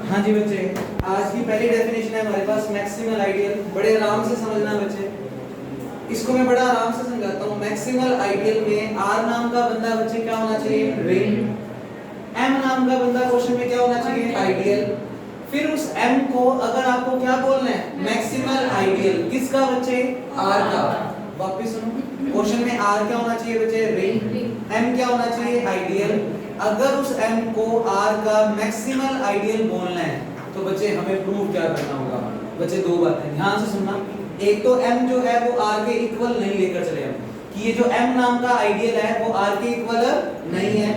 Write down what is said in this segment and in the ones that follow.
हाँ जी बच्चे, आज की पहली डेफिनेशन है हमारे पास मैक्सिमल आइडियल। बड़े आराम से समझना बच्चे, इसको मैं बड़ा आराम से समझाता हूँ। मैक्सिमल आइडियल में आर नाम का बंदा बच्चे क्या होना चाहिए? रिंग। एम नाम का बंदा क्वेश्चन में क्या होना चाहिए? आइडियल। फिर उस एम को अगर आपको क्या बोलना है? Maximal ideal. किसका बच्चे? आर का। वापस सुनो, क्वेश्चन में आर क्या होना चाहिए बच्चे? रिंग। एम क्या होना चाहिए? आइडियल। अगर उस m को r का मैक्सिमल आइडियल बोलना है तो बच्चे हमें प्रूव क्या करना होगा? बच्चे दो बातें ध्यान से सुनना। एक तो m जो है वो r के इक्वल नहीं लेकर चले हम, कि ये जो m नाम का आइडियल है वो r के इक्वल नहीं है।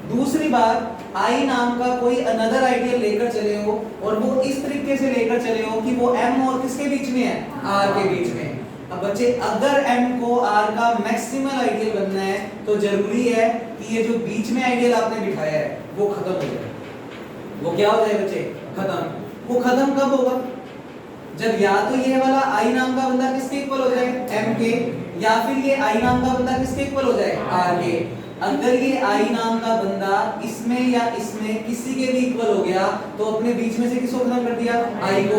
दूसरी बात, i नाम का कोई अनदर आइडियल लेकर चले हो और वो इस तरीके से लेकर चले हो कि वो m और किसके बीच में है? r के बीच में। अब बच्चे अगर m को r का मैक्सिमल आइडियल बनना है तो जरूरी है कि ये जो बीच में आइडियल आपने बिठाया है वो खत्म हो जाए। वो क्या हो जाए बच्चे? खत्म। वो खत्म कब होगा? जब या तो ये वाला i नाम का बंदा किसके इक्वल हो जाए? m के, या फिर ये i नाम का बंदा किसके इक्वल हो जाए? r के। अगर ये i नाम का बंदा इसमें या इसमें किसी के भी इक्वल हो गया तो अपने बीच में से किसको खत्म कर दिया? i को।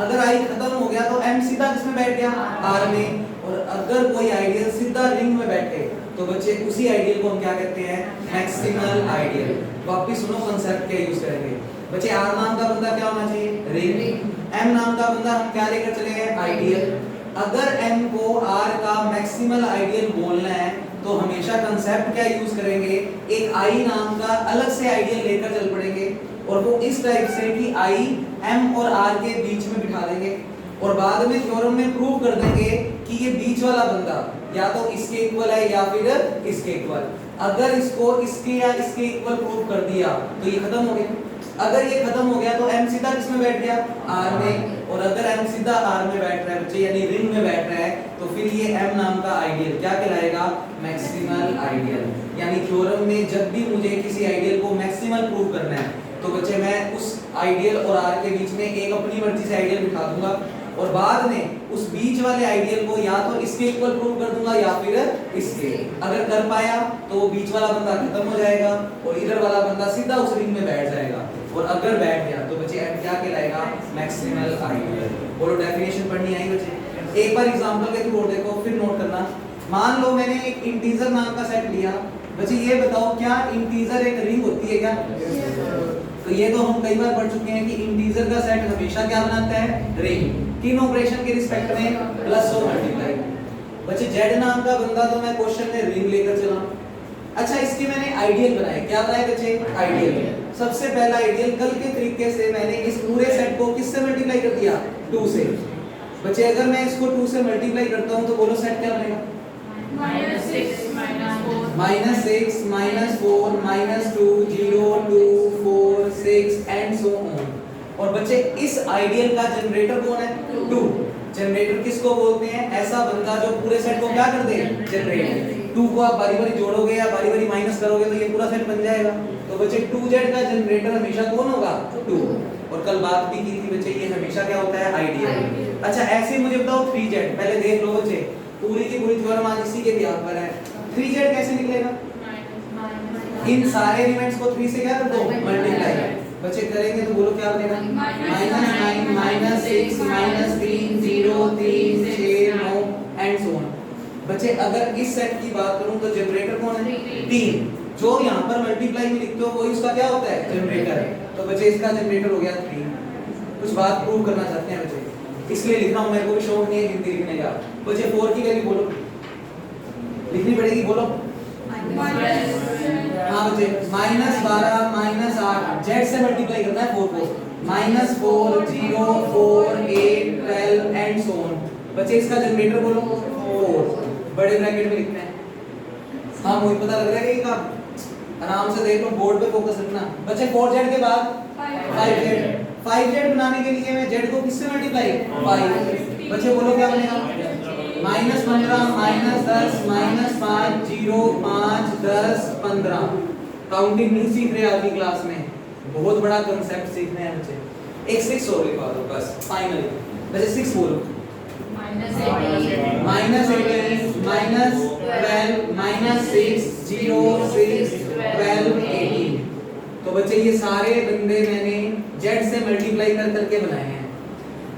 अगर i खत्म हो गया तो m सीधा किसमें बैठ गया? r में। और अगर कोई आइडियल सीधा रिंग में बैठे तो बच्चे उसी आइडियल को हम क्या कहते हैं? Maximal ideal. वापस सुनो, कांसेप्ट क्या यूज करेंगे बच्चे। r नाम का बंदा क्या होना चाहिए? रिंग। m नाम का बंदा हम क्या लेकर चले गए? आइडियल। अगर m को r का मैक्सिमल आइडियल बोलना है तो हमेशा कांसेप्ट क्या यूज करेंगे? एक i नाम का अलग से आइडियल लेकर चल पड़ेंगे और वो इस टाइप से कि i m और r के बीच में बिठा देंगे और बाद में थ्योरम में प्रूव कर देंगे कि ये बीच वाला बंदा या तो इसके इक्वल है या फिर इसके इक्वल। अगर इसको इसके या इसके इक्वल प्रूव कर दिया तो ये खत्म हो गया। अगर ये खत्म हो गया तो m सीधा किसमें बैठ गया? r में। और अगर m सीधा r में बैठ रहा है बच्चे, यानी रिंग में बैठ रहा है, तो फिर ये m नाम का आइडियल क्या कहलाएगा? Maximal ideal. यानी थ्योरम में जब भी मुझे किसी आइडियल को मैक्सिमल प्रूव करना है तो बच्चे मैं उस आइडियल और r के बीच में एक अपनी मर्जी से आइडियल बिठा दूंगा और बाद में उस बीच वाले आइडियल को या तो इसके इक्वल प्रूव कर दूंगा या फिर इसके। अगर कर पाया तो वो बीच वाला बंदा खत्म हो जाएगा और इधर वाला बंदा सीधा उस रिंग में बैठ जाएगा। और अगर बैठ गया तो बच्चे क्या कहलाएगा? Maximal ideal. बोलो, डेफिनेशन पढ़नी आई बच्चे? एक बार एग्जांपल के थ्रू और देखो, फिर नोट करना। मान लो मैंने एक इंटीजर नाम का सेट लिया बच्चे, ये बताओ क्या इंटीजर एक रिंग होती है क्या? तो ये तो हम कई बार पढ़ चुके हैं कि इंटीजर का सेट हमेशा क्या बनाता है? रिंग। किन ऑपरेशन के रिस्पेक्ट में? प्लस और मल्टीप्लाई। बच्चे z नाम का बंदा तो मैं क्वेश्चन में रिंग लेकर चला। अच्छा, इसके मैंने आइडियल बनाए। क्या बनाए बच्चे? आइडियल। सबसे पहला आइडियल कल के तरीके से मैंने इस पूरे सेट को किससे मल्टीप्लाई कर दिया? 2 से। बच्चे अगर मैं इसको 2 से मल्टीप्लाई करता हूं तो बोलो सेट क्या बनेगा? -6 -4 -2 0 2 4 6 एंड सो ऑन। और बच्चे इस आइडियल का जनरेटर कौन है? 2। जनरेटर किसको बोलते हैं? ऐसा बंदा जो पूरे सेट को क्या कर दे? जनरेट। 2 को आप बारी बारी जोड़ोगे या बारी बारी माइनस करोगे तो ये पूरा सेट बन जाएगा। तो बच्चे 2z का जनरेटर हमेशा कौन होगा? 2। और कल बात भी की थी बच्चे, ये हमेशा क्या होता है? आइडियल। अच्छा, ऐसे मुझे बताओ 3z। पहले देख लो बच्चे, पूरी की पूरी थ्योरम आज इसी के ध्यान पर है। 3z कैसे निकलेगा? इन सारे एलिमेंट्स को 3 से क्या कर दो? मल्टीप्लाई। बच्चे करेंगे तो बोलो क्या बनेगा? -9 -6 -3 0 3 6 9 एंड सो ऑन। बच्चे अगर इस सेट की बात करूं तो जनरेटर कौन है? 3। जो यहां पर मल्टीप्लाई में लिखते हो वही उसका क्या होता है? जनरेटर। तो बच्चे इसका जनरेटर हो गया 3। कुछ बात प्रूव करना चाहते हैं बच्चे, इसलिए लिख रहा हूं। मेरे को भी शौक नहीं है हिंदी लिखने का। बच्चे 4 की वैल्यू बोलो, लिखनी पड़ेगी। बोलो हाँ बच्चे, -12 -8 z से मल्टीप्लाई करना है 4 को। -4 0 4 8 12 एंड सो ऑन। बच्चे इसका जनरेटर बोलो 4। बड़े ब्रैकेट में लिखना है। हाँ, मुझे पता लग रहा है कि काम आराम से देख लो, बोर्ड पे फोकस रखना। बच्चे 4z के बाद 5z बनाने के लिए मैं z को किससे मल्टीप्लाई? 5। बच्चे बोलो क्या बनेगा? -15 -10 -5 0 5 10 15। काउंटिंग नहीं सीख रहे आज की क्लास में, बहुत बड़ा कांसेप्ट सीखने हैं बच्चे। एक 6 और लिखवा दो बस फाइनली। बच्चे 6 बोलो। -18 -12 -6 0 6 12 18। तो बच्चे ये सारे बंदे मैंने जेड से मल्टीप्लाई कर करके बनाए हैं।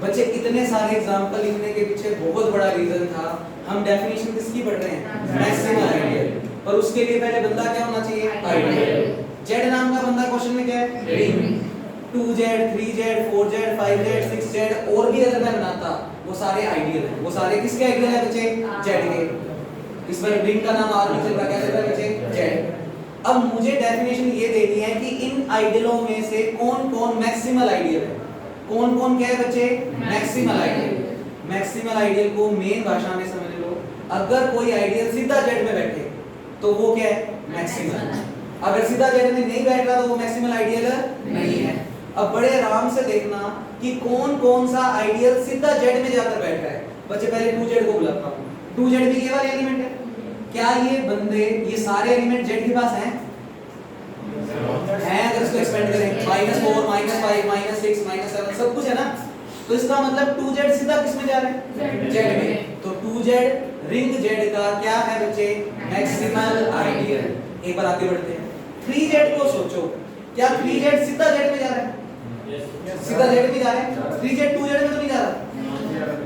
बच्चे इतने सारे एग्जांपल लिखने के पीछे बहुत बड़ा रीजन था, हम डेफिनेशन किसकी पढ़ रहे हैं, मैक्सिमल आइडियल, पर उसके लिए पहले बंदा क्या होना चाहिए, आइडियल। जेड नाम का बंदा क्वेश्चन में क्या है, ring. 2z 3z 4z 5z 6z और भी अगर मैं बनाता वो सारे आइडियल हैं। वो सारे किसके आइडियल है बच्चे, जेड के। इस पर रिंग का नाम और भी चल रहा है, क्या चल रहा है बच्चे, जेड। अब मुझे डेफिनेशन ये देनी है कि इन आइडियलों में से कौन कौन मैक्सिमल आइडियल है। कौन कौन क्या है बच्चे, मैक्सिमल आइडियल। मैक्सिमल आइडियल को मेन भाषा में समझ लो, अगर कोई आइडियल सीधा जेड में बैठे तो वो क्या है, मैक्सिमल। अगर सीधा जेड में नहीं बैठ रहा तो वो मैक्सिमल आइडियल नहीं है। अब बड़े आराम से देखना कि कौन कौन सा आइडियल सीधा जेड में जाकर बैठ रहा है। बच्चे पहले 2z को बुलाता हूं। 2z भी ये वाले एलिमेंट है। क्या ये बंदे, ये सारे एलिमेंट जेड के पास हैं? अगर इसको एक्सपेंड करें -4 -5 -6 -7 सब कुछ है ना, तो इसका मतलब 2z सीधा किस में जा रहा है, जेड में। तो 2z रिंग जेड का क्या है बच्चे, मैक्सिमल आइडियल। एक बार आगे बढ़ते हैं, 3z को सोचो, क्या 3z सीधा जेड में जा रहा है, सीधा जेड में जा रहा है। 3z 2z में तो नहीं जा रहा,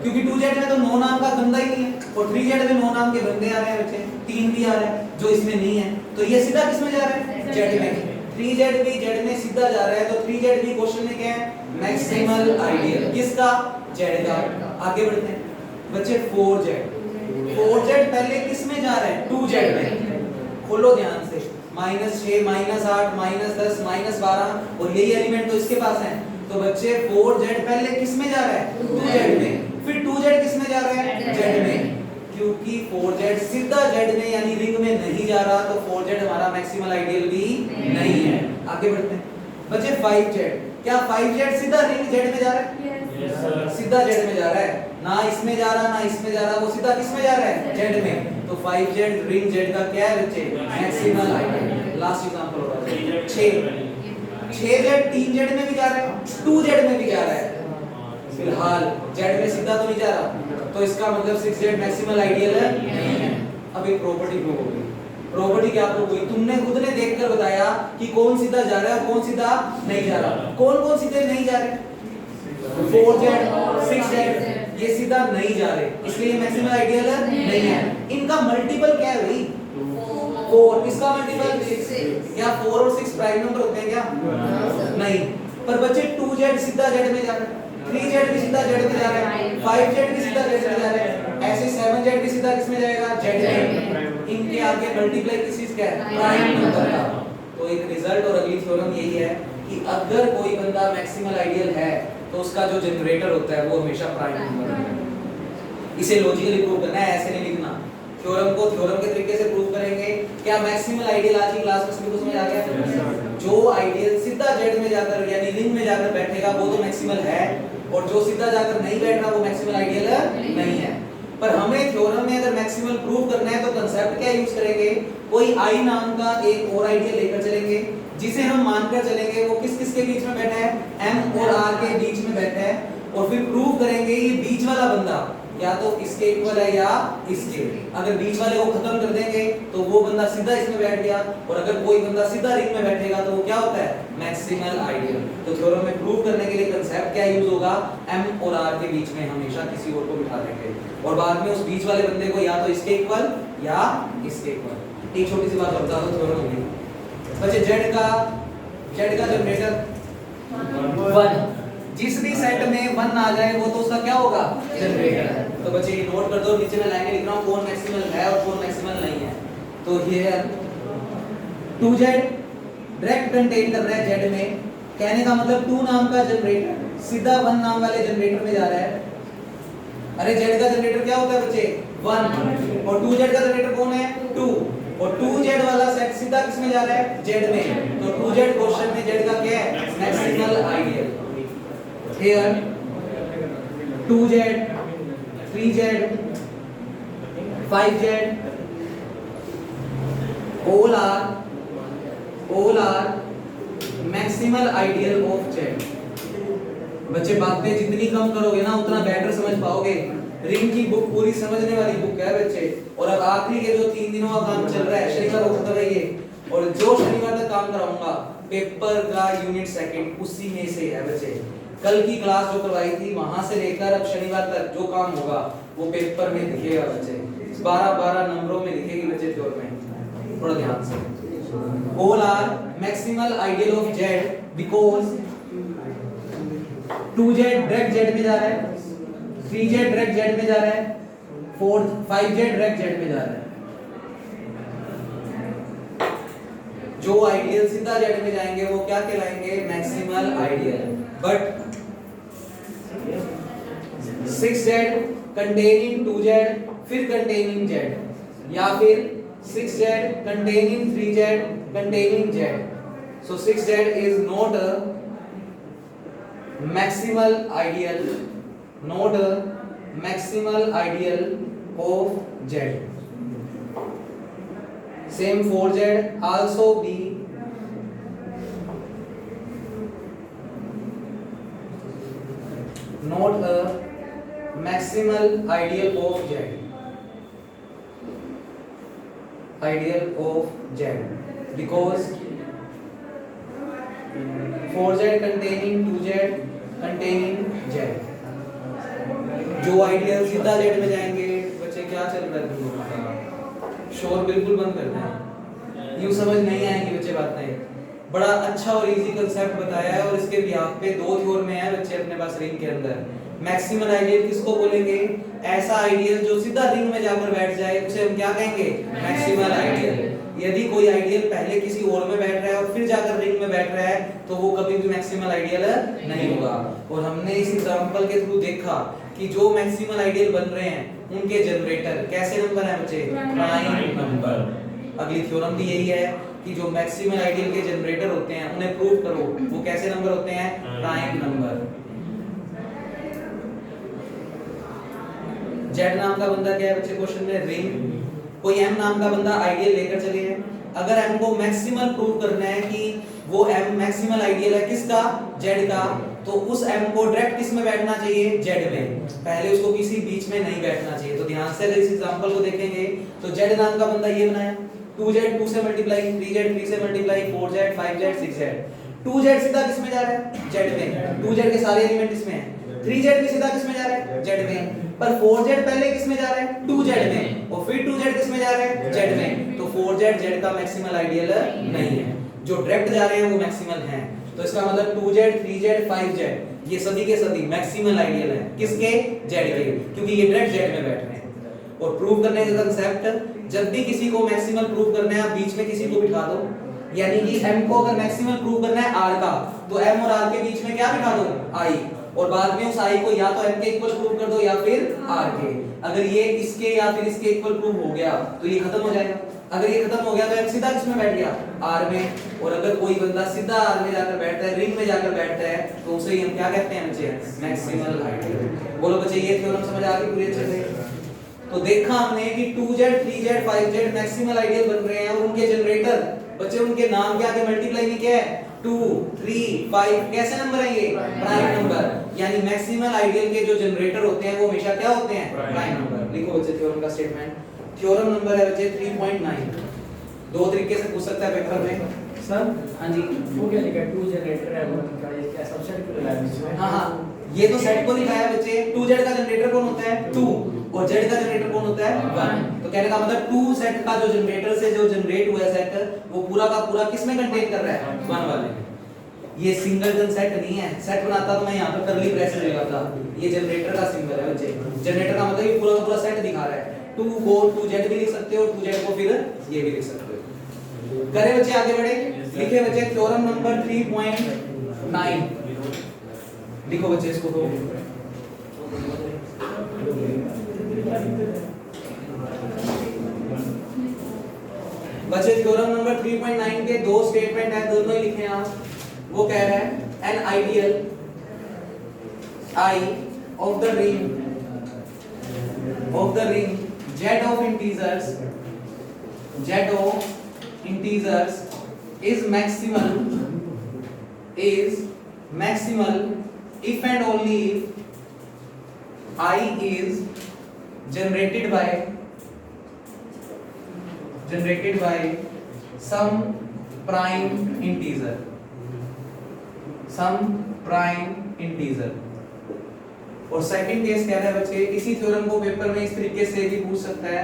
क्योंकि 2z में तो 9 नाम का बंदा ही नहीं है, और 3z में 9 नाम के बंदे आ रहे हैं बच्चे, 3 भी आ रहे हैं जो इसमें नहीं है, तो ये सीधा किस में जा रहा है, जेड में। 3z भी जेड में सीधा जा रहा है, तो 3z भी क्वेश्चन में क्या है, मैक्सिमल आइडियल किसका, जेड का। आगे बढ़ते हैं बच्चे, 4z पहले किस में जा रहा है, 2z में। खोलो ध्यान से, -6 -8 -10 -12 और यही एलिमेंट तो इसके पास है, तो बच्चे 4z पहले किस में जा रहा है, 2z में। फिर 2z किस में जा रहा है, जेड में, क्योंकि 4z सीधा जेड में यानी रिंग में नहीं जा रहा, तो 4z हमारा मैक्सिमल आइडियल भी नहीं है। आगे बढ़ते हैं बच्चे, 5z, क्या 5z सीधा रिंग जेड में जा रहा है, सीधा जेड में जा रहा है, ना इसमें जा रहा ना इसमें जा रहा, वो सीधा किस में जा रहा है, जेड में। तो 5z रिंग जेड का क्या है बच्चे, मैक्सिमल आइडियल। लास्ट एग्जांपल हो रहा है 6z 3z में भी जा रहा है, 2z में भी जा रहा है, फिलहाल जेड में सीधा तो नहीं जा रहा, तो इसका मतलब 6z मैक्सिमल आइडियल नहीं है। अब एक प्रॉपर्टी प्रूव हो गई। प्रॉपर्टी क्या प्रूव हुई, तुमने खुद ने देखकर बताया कि कौन सीधा जा रहा है और कौन सीधा नहीं जा रहा। कौन कौन सीधे नहीं जा रहे, 4z 6z ये सीधा नहीं जा रहे, इसलिए मैक्सिमल आइडियल नहीं है। इनका मल्टीपल क्या है भाई, 4, इसका मल्टीपल 6। क्या 4 और 6 प्राइम नंबर होते हैं क्या, नहीं। पर बच्चे 2z सीधा जेड में जा रहा है, 3z भी सीधा जेड में जा रहा है, 5z भी सीधा जेड में जा रहा है, ऐसे 7z भी सीधा किस में जाएगा, जेड में। इनके आगे मल्टीप्लाई किस चीज का है, प्राइम नंबर का। तो एक रिजल्ट और अगली थ्योरम यही है कि अगर कोई बंदा मैक्सिमल आइडियल है तो उसका जो जनरेटर होता है वो हमेशा प्राइम नंबर है। इसे लॉजिकली प्रूव करना है, ऐसे नहीं लिखना। थ्योरम को थ्योरम के तरीके से प्रूव करेंगे। क्या मैक्सिमल आइडियल आज की क्लास में सभी को समझ आ गया? जो आइडियल सीधा जेड में जाकर यानी रिंग में जाकर बैठेगा वो तो मैक्सिमल है, और जो सीधा जाकर नहीं बैठ रहा वो मैक्सिमल आइडियल नहीं है। पर हमें थ्योरम में अगर मैक्सिमल प्रूव करना है तो कांसेप्ट क्या यूज करेंगे, कोई आई नाम का एक और आइडियल लेकर चलेंगे जिसे हम मानकर चलेंगे वो किस किस के बीच में बैठा है, m और r के बीच में बैठा है, और फिर प्रूव करेंगे ये बीच वाला बंदा या तो इसके इक्वल है या इसके। अगर बीच वाले को खत्म कर देंगे तो वो बंदा सीधा इसमें बैठ गया, और अगर कोई बंदा सीधा रिंग में बैठेगा तो वो क्या होता है, मैक्सिमल आइडियल। तो थ्योरम में प्रूव करने के लिए कांसेप्ट क्या यूज होगा, m और r के बीच में हमेशा किसी और को बिठा देंगे, और बाद में उस बीच वाले बंदे को या तो इसके इक्वल या इसके इक्वल। एक छोटी सी बात बता दो थ्योरम में बच्चे, जेड का जनरेटर 1, जिस भी सेट में 1 आ जाए वो तो उसका क्या होगा, जनरेटर है। तो बच्चे ये नोट कर दो, नीचे मैं लाइनें लिख रहा हूं कौन मैक्सिमल है और कौन मैक्सिमल नहीं है। तो हियर 2z डायरेक्ट कंटेन कर रहा है जेड में, कहने का मतलब 2 नाम का जनरेटर सीधा 1 नाम वाले जनरेटर में जा रहा है। अरे जेड का जनरेटर क्या होता है बच्चे, 1, और 2z का जनरेटर कौन है, 2, और 2z वाला सेट सीधा किस में जा रहा है, जेड में। तो 2z क्वेश्चन में जेड का क्या है, maximal ideal. Here 2z 3z 5z all are maximal ideal of z। बच्चे बातें जितनी कम करोगे ना उतना बेटर समझ पाओगे। रिंग की बुक पूरी समझने वाली बुक है बच्चे, और अब आखिरी के जो 3 दिनों का काम चल रहा है, शनिवार को खत्म है ये, और जो शनिवार तक काम कराऊंगा पेपर का यूनिट सेकंड उसी में से है बच्चे। कल की क्लास जो करवाई थी वहां से लेकर अब शनिवार तक जो काम होगा वो पेपर में दिखेगा बच्चे, 12 नंबरों में दिखेगी बच्चे थ्योरम में, थोड़ा ध्यान से। All are maximal ideal of Z because 2z direct Z में जा रहा है, 3z डायरेक्ट जेड में जा रहा है, 5z डायरेक्ट जेड में जा रहा है। जो आइडियल सीधा जेड में जाएंगे वो क्या कहलाएंगे? Maximal ideal. But 6z containing 2z फिर containing z, या फिर 6z containing 3z containing z, so 6z is not a maximal ideal, not a maximal ideal of z. Same 4z also be not a maximal ideal of z, ideal of z because 4z containing 2z containing z। जो ideal सीधा z में जाएंगे बच्चे, क्या चल रहा है तुम लोगों का? शोर बिल्कुल बंद करना है, यूं समझ नहीं आएंगी बच्चे बातें। बड़ा अच्छा और इजी कांसेप्ट बताया है और इसके बिहाफ पे दो थ्योरम में है बच्चे अपने पास रिंग के अंदर। मैक्सिमल आइडियल किसको बोलेंगे? ऐसा आइडियल जो सीधा रिंग में जाकर बैठ जाए उसे हम क्या कहेंगे? Maximal ideal. यदि कोई आइडियल पहले किसी और में बैठ रहा है और फिर जाकर रिंग में बैठ रहा है तो वो कभी भी मैक्सिमल आइडियल नहीं होगा। और हमने इस एग्जांपल के थ्रू देखा कि जो मैक्सिमल आइडियल बन रहे हैं उनके जनरेटर कैसे नंबर है बच्चे? Prime number. अगली थ्योरम भी यही है कि जो मैक्सिमल आइडियल के जनरेटर होते हैं उन्हें प्रूव करो, वो कैसे नंबर होते हैं? Prime number. जेड नाम का बंदा क्या है बच्चे क्वेश्चन में? रिंग। कोई एम नाम का बंदा आइडियल लेकर चले हैं, अगर एम को मैक्सिमल प्रूव करना है कि वो एम मैक्सिमल आइडियल है किसका? जेड का, तो उस एम को डायरेक्ट किस में बैठना चाहिए? जेड में। पहले उसको किसी बीच में नहीं बैठना चाहिए। तो ध्यान से अगर इस एग्जांपल को देखेंगे तो जेड नाम का बंदा ये बनाया, 2z 2 से मल्टीप्लाई, 3z 3 से multiply, 4z 5z 6z। 2z सीधा किस में जा रहा है? जेड में। 2z के सारे एलिमेंट इसमें हैं। 3z भी सीधा किस में जा रहा है? जेड में। पर 4z पहले किस में जा रहा है? 2z में, और फिर 2z किस में जा रहा है? जेड में। तो 4z जेड का मैक्सिमल आइडियल नहीं है। जो डायरेक्ट जा रहे हैं वो मैक्सिमल हैं। तो इसका मतलब 2z 3z 5z ये सभी के सभी मैक्सिमल आइडियल हैं। किसके? जेड के, क्योंकि ये डायरेक्ट जेड में बैठ रहे हैं। और प्रूव करने का कांसेप्ट, जब भी किसी को मैक्सिमल प्रूव करना है आप बीच में किसी को बिठा दो, यानी कि m को अगर मैक्सिमल प्रूव करना है r का तो m और r के बीच में क्या बिठा दो? i, और बाद में उस i को या तो m के इक्वल प्रूव कर दो या फिर r के। अगर ये इसके या फिर इसके इक्वल प्रूव हो गया तो ये खत्म हो जाएगा। अगर ये खत्म हो गया तो m सीधा किस में बैठ गया? r में। और अगर कोई बंदा सीधा r में जाकर बैठता है, रिंग में जाकर बैठता है, तो उसे हम क्या कहते हैं बच्चे? Maximal ideal. बोलो बच्चे ये थ्योरम समझ आ गई पूरी अच्छे से? तो देखा हमने कि 2z 3z 5z maximal ideal बन रहे हैं और उनके जनरेटर बच्चे, उनके नाम क्या के मल्टीप्लाई में क्या है? 2 3 5 कैसे नंबर है ये? Prime number. यानी मैक्सिमल आइडियल के जो जनरेटर होते हैं वो हमेशा क्या होते हैं? Prime number. लिखो बच्चे थ्योरम का स्टेटमेंट। थ्योरम नंबर है बच्चे 3.9। दो तरीके से पूछ सकता है पेपर में सर। हाँ जी, वो क्या लिखा है? 2 जनरेटर है, वो क्या सबसेट क्यों लगाया इसमें? हाँ ये तो सेट को दिखाया बच्चे। 2z का जनरेटर कौन होता है? 2, और z का जनरेटर कौन होता है? 1। तो कहने का मतलब 2 सेट का जो जनरेटर से जो जनरेट हुआ है सेट, वो पूरा का पूरा किस में कंटेन कर रहा है? 1 वाले में। ये सिंगलटन सेट नहीं है। सेट बनाता तो मैं यहाँ पर करली ब्रेसेस लगाता। ये जनरेटर का सिंबल है बच्चे। जनरेटर का मतलब ये पूरा का पूरा सेट दिखा रहा है। 2 को 2z भी लिख सकते हो, 2z को फिर ये भी लिख सकते हो। करें बच्चे आगे बढ़े? लिखे बच्चे थ्योरम नंबर 3.9। लिखो बच्चे इसको तो बच्चे थ्योरम नंबर 3.9 के दो स्टेटमेंट है, दोनों ही लिखे हैं आप। वो कह रहा है an ideal I of the ring z of integers is maximal if and only if I is generated by some prime integer। Some prime integer. और सेकंड केस कह रहा है बच्चे, इसी थ्योरम को पेपर में इस तरीके से भी पूछ सकता है,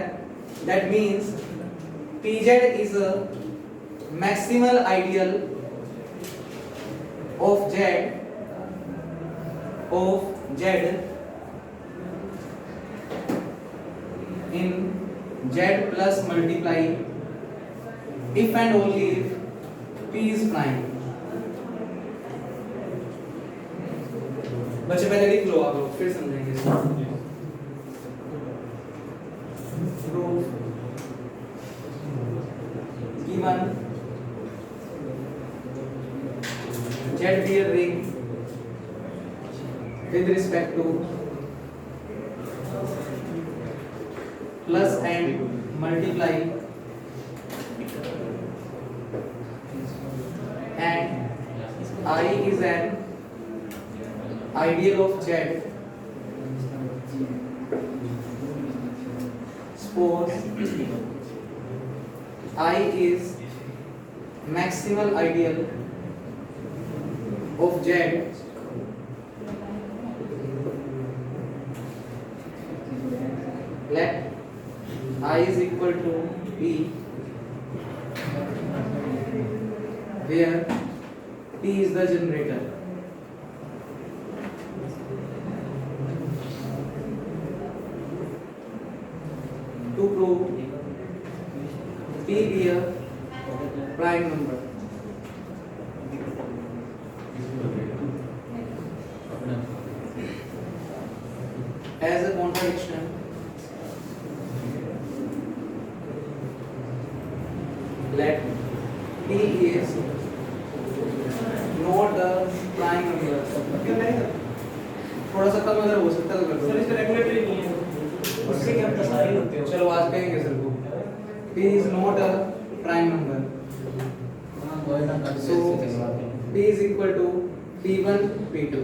that means pz is a maximal ideal of z in z plus multiply if and only if p is prime। बच्चे पहले लिख लो आप लोग, फिर समझेंगे इसको। given z be a ring with respect to plus and multiply and I is an ideal of z, suppose I is maximal ideal of z let I is equal to p where p is the generator। To prove p be a prime number, as a contradiction let p is not a prime number। थोड़ा सा कम अगर हो सकता है तो कर दो। Sir इसका रेगुलेटरी नहीं है, उससे क्या दशा ही होते हो। चलो आज कहेंगे सर को, p is not a prime number, so p is equal to p1 p2।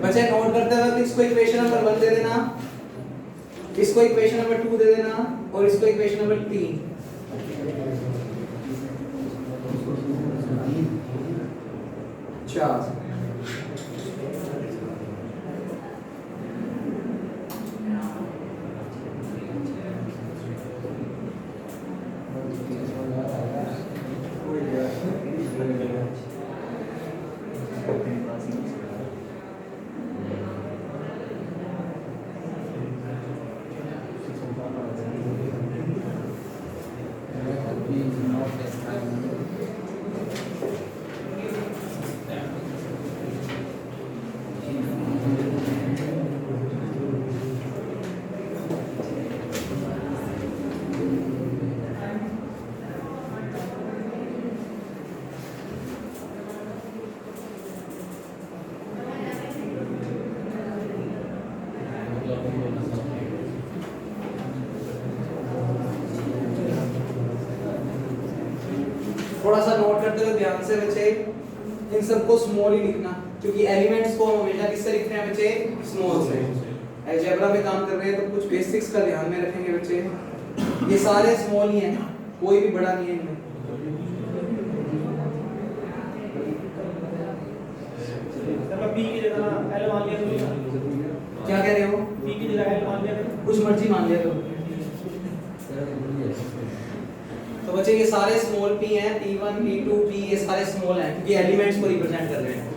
बच्चे नोट करते वक्त इसको इक्वेशन नंबर 1 दे देना, इसको इक्वेशन नंबर 2 दे देना और इसको इक्वेशन नंबर 3। चार थोड़ा सा नोट करते हुए ध्यान से बच्चे, इन सबको स्मॉल ही लिखना, क्योंकि एलिमेंट्स को हम हमेशा किससे लिखते हैं बच्चे, स्मॉल से। अलजेब्रा में काम कर रहे हैं तो कुछ बेसिक्स का ध्यान में रखेंगे बच्चे, ये सारे स्मॉल ही हैं, कोई भी बड़ा नहीं है इनमें। p की जगह l मान लिया तो क्या कह रहे हो? p की जगह l मान लिया कुछ मर्जी मान लिया करो। तो बच्चे ये सारे स्मॉल p हैं, p1 p2 p, ये सारे स्मॉल हैं क्योंकि एलिमेंट्स को रिप्रेजेंट कर रहे हैं।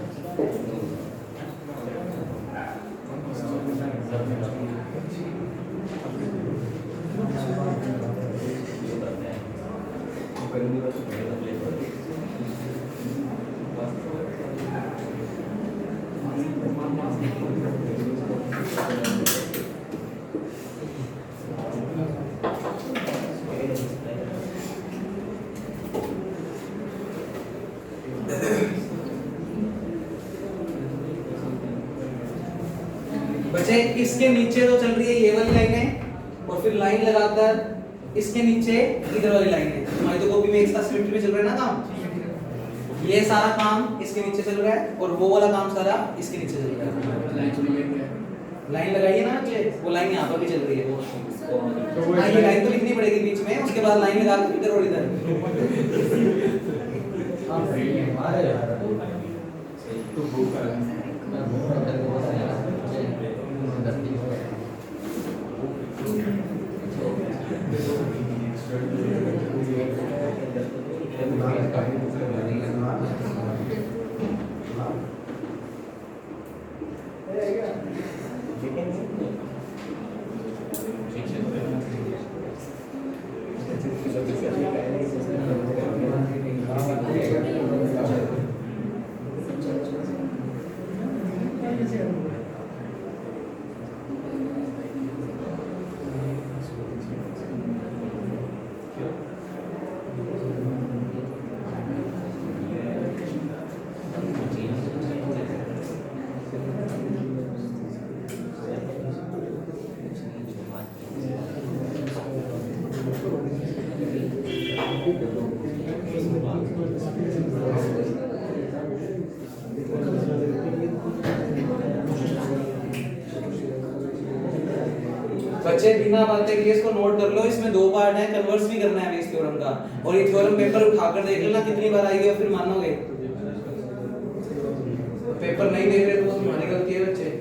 बच्चे इसके नीचे तो चल रही है ये वाली लाइनें, और फिर लाइन लगाकर इसके नीचे इधर वाली लाइन है। हमारी तो कॉपी में एक साथ सिमेट्री में चल रहा है ना काम, ये सारा काम इसके नीचे चल रहा है और वो वाला काम सारा इसके नीचे चल रहा है। लाइन लगाइए ना बच्चे, वो लाइन यहाँ पर भी चल रही है। ये लाइन तो लिखनी पड़ेगी बीच में, उसके बाद लाइन लगा के इधर और इधर। बच्चे बिना बातें किए इसको नोट कर लो, इसमें दो पार्ट है, कन्वर्स भी करना है इस थ्योरम का। और ये थ्योरम पेपर उठाकर देख लेना कितनी बार आएगी और फिर मानोगे। पेपर नहीं देख रहे तो तुम्हारी गलती है बच्चे।